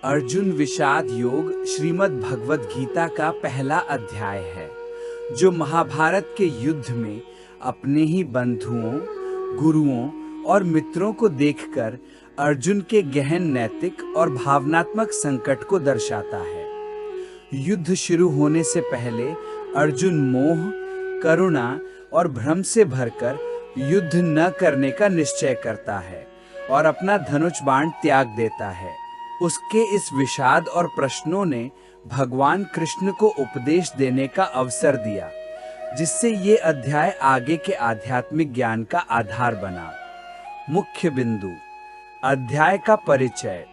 अर्जुन विषाद योग श्रीमद् भगवद गीता का पहला अध्याय है, जो महाभारत के युद्ध में अपने ही बंधुओं, गुरुओं और मित्रों को देखकर अर्जुन के गहन नैतिक और भावनात्मक संकट को दर्शाता है। युद्ध शुरू होने से पहले अर्जुन मोह, करुणा और भ्रम से भरकर युद्ध न करने का निश्चय करता है और अपना धनुष बाण त्याग देता है। उसके इस विषाद और प्रश्नों ने भगवान कृष्ण को उपदेश देने का अवसर दिया, जिससे ये अध्याय आगे के आध्यात्मिक ज्ञान का आधार बना। मुख्य बिंदु: अध्याय का परिचय।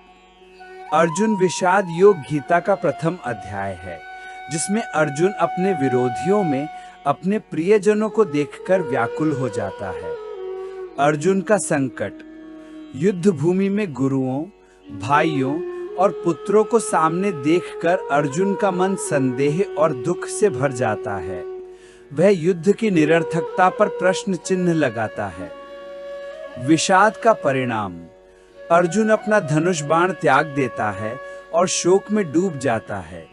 अर्जुन विषाद योग गीता का प्रथम अध्याय है, जिसमें अर्जुन अपने विरोधियों में अपने प्रियजनों को देखकर व्याकुल हो जाता है। अर्जुन का संकट: युद्ध भूमि में गुरुओं, भाइयों और पुत्रों को सामने देखकर अर्जुन का मन संदेह और दुख से भर जाता है। वह युद्ध की निरर्थकता पर प्रश्न चिन्ह लगाता है। विषाद का परिणाम: अर्जुन अपना धनुष बाण त्याग देता है और शोक में डूब जाता है।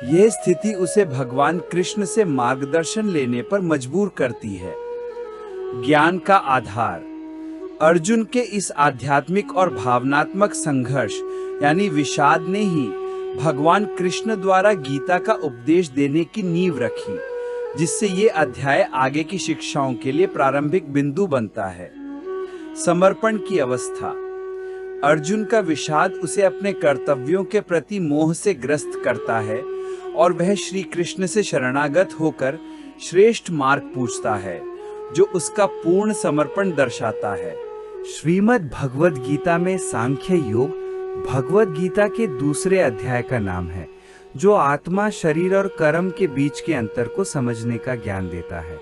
यह स्थिति उसे भगवान कृष्ण से मार्गदर्शन लेने पर मजबूर करती है। ज्ञान का आधार: अर्जुन के इस आध्यात्मिक और भावनात्मक संघर्ष यानी विषाद ने ही भगवान कृष्ण द्वारा गीता का उपदेश देने की नींव रखी, जिससे ये अध्याय आगे की शिक्षाओं के लिए प्रारंभिक बिंदु बनता है। समर्पण की अवस्था: अर्जुन का विषाद उसे अपने कर्तव्यों के प्रति मोह से ग्रस्त करता है और वह श्री कृष्ण से शरणागत होकर श्रेष्ठ मार्ग पूछता है, जो उसका पूर्ण समर्पण दर्शाता है। श्रीमद् भगवद गीता में सांख्य योग भगवद गीता के दूसरे अध्याय का नाम है, जो आत्मा, शरीर और कर्म के बीच के अंतर को समझने का ज्ञान देता है।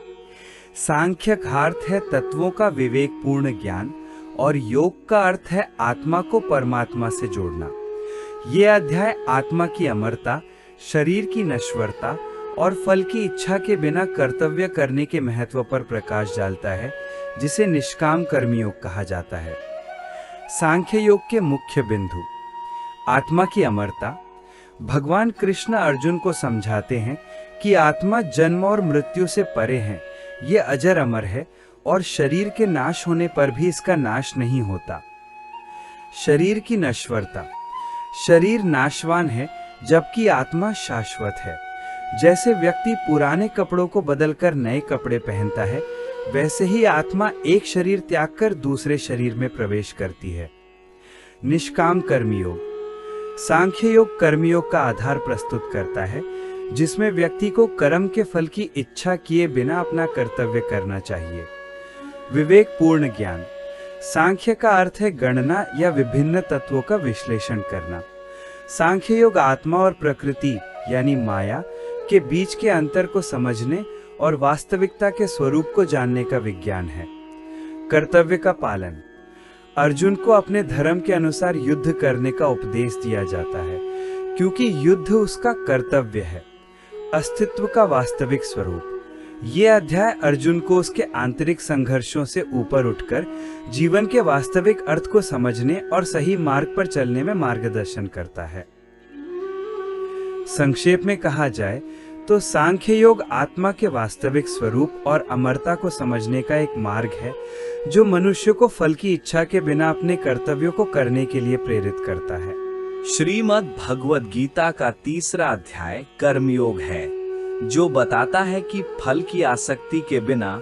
सांख्य का अर्थ है तत्वों का विवेकपूर्ण ज्ञान और योग का अर्थ है आत्मा को परमात्मा से जोड़ना। यह अध्याय आत्मा की अमरता, शरीर की नश्वरता और फल की इच्छा के बिना कर्तव्य करने के महत्व पर प्रकाश डालता है, जिसे निष्काम कर्मयोग कहा जाता है। सांख्य योग के मुख्य बिंदु: आत्मा की अमरता। भगवान कृष्ण अर्जुन को समझाते हैं कि आत्मा जन्म और मृत्यु से परे है, ये अजर अमर है और शरीर के नाश होने पर भी इसका नाश नहीं होता। शरीर की नश्वरता: शरीर नाशवान है जबकि आत्मा शाश्वत है। जैसे व्यक्ति पुराने कपड़ों को बदलकर नए कपड़े पहनता है, वैसे ही आत्मा एक शरीर त्याग कर दूसरे शरीर में प्रवेश करती है। निष्काम कर्मयोग: सांख्य योग कर्मयोग का आधार प्रस्तुत करता है, जिसमें व्यक्ति को कर्म के फल की इच्छा किए बिना अपना कर्तव्य करना चाहिए। विवेकपूर्ण ज्ञान: सांख्य का अर्थ है गणना या विभिन्न तत्वों का विश्लेषण करना। सांख्य योग आत्मा और प्रकृति यानी माया के बीच के अंतर को समझने और वास्तविकता के स्वरूप को जानने का विज्ञान है। कर्तव्य का पालन: अर्जुन को अपने धर्म के अनुसार युद्ध करने का उपदेश दिया जाता है, क्योंकि युद्ध उसका कर्तव्य है, अस्तित्व का वास्तविक स्वरूप। ये अध्याय अर्जुन को उसके आंतरिक संघर्षों से ऊपर उठकर जीवन के वास्तविक अर्थ को समझने और सही मार्ग पर चलने में मार्गदर्शन करता है। संक्षेप में कहा जाए तो सांख्य योग आत्मा के वास्तविक स्वरूप और अमरता को समझने का एक मार्ग है, जो मनुष्य को फल की इच्छा के बिना अपने कर्तव्यों को करने के लिए प्रेरित करता है। श्रीमद् भगवद गीता का तीसरा अध्याय कर्मयोग है, जो बताता है कि फल की आसक्ति के बिना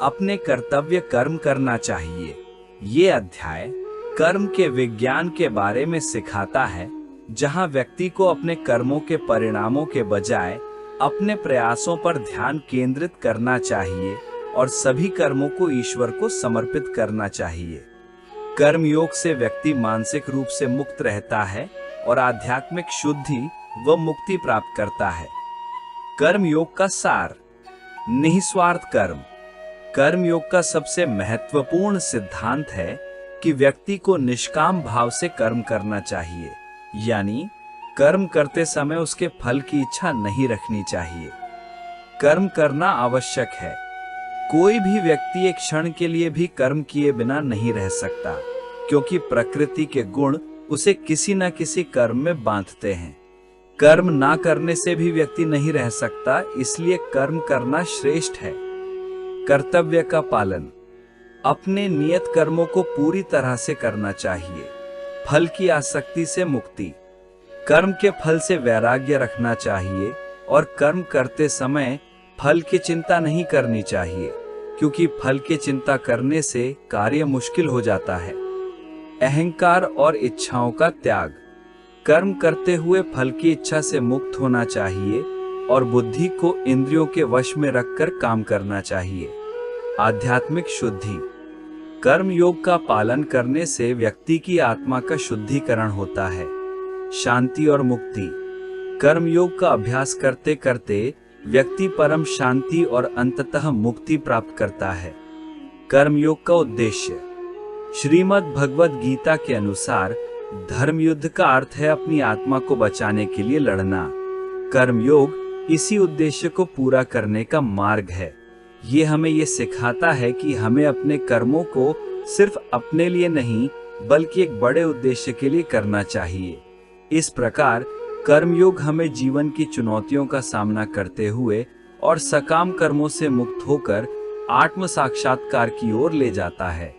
अपने कर्तव्य कर्म करना चाहिए। ये अध्याय कर्म के विज्ञान के बारे में सिखाता है, जहां व्यक्ति को अपने कर्मों के परिणामों के बजाय अपने प्रयासों पर ध्यान केंद्रित करना चाहिए और सभी कर्मों को ईश्वर को समर्पित करना चाहिए। कर्मयोग से व्यक्ति मानसिक रूप से मुक्त रहता है और आध्यात्मिक शुद्धि व मुक्ति प्राप्त करता है। कर्मयोग का सार: निस्वार्थ कर्म। कर्मयोग का सबसे महत्वपूर्ण सिद्धांत है कि व्यक्ति को निष्काम भाव से कर्म करना चाहिए, यानी कर्म करते समय उसके फल की इच्छा नहीं रखनी चाहिए। कर्म करना आवश्यक है। कोई भी व्यक्ति एक क्षण के लिए भी कर्म किए बिना नहीं रह सकता, क्योंकि प्रकृति के गुण उसे किसी न किसी कर्म में बांधते हैं। कर्म ना करने से भी व्यक्ति नहीं रह सकता, इसलिए कर्म करना श्रेष्ठ है। कर्तव्य का पालन। अपने नियत कर्मों को पूरी तरह से करना चाहिए। फल की आसक्ति से मुक्ति। कर्म के फल से वैराग्य रखना चाहिए और कर्म करते समय फल की चिंता नहीं करनी चाहिए, क्योंकि फल की चिंता करने से कार्य मुश्किल हो जाता है। अहंकार और इच्छाओं का त्याग। कर्म करते हुए फल की इच्छा से मुक्त होना चाहिए और बुद्धि को इंद्रियों के वश में रखकर काम करना चाहिए। आध्यात्मिक शुद्धि। कर्म योग का पालन करने से व्यक्ति की आत्मा का शुद्धिकरण होता है। शांति और मुक्ति। कर्म योग का अभ्यास करते करते व्यक्ति परम शांति और अंततः मुक्ति प्राप्त करता है। कर्म योग का उद्देश्य। श्रीमद् भगवद गीता के अनुसार धर्म युद्ध का अर्थ है अपनी आत्मा को बचाने के लिए लड़ना। कर्म योग इसी उद्देश्य को पूरा करने का मार्ग है। ये हमें ये सिखाता है कि हमें अपने कर्मों को सिर्फ अपने लिए नहीं, बल्कि एक बड़े उद्देश्य के लिए करना चाहिए। इस प्रकार कर्मयोग हमें जीवन की चुनौतियों का सामना करते हुए और सकाम कर्मों से मुक्त होकर आत्म साक्षात्कार की ओर ले जाता है।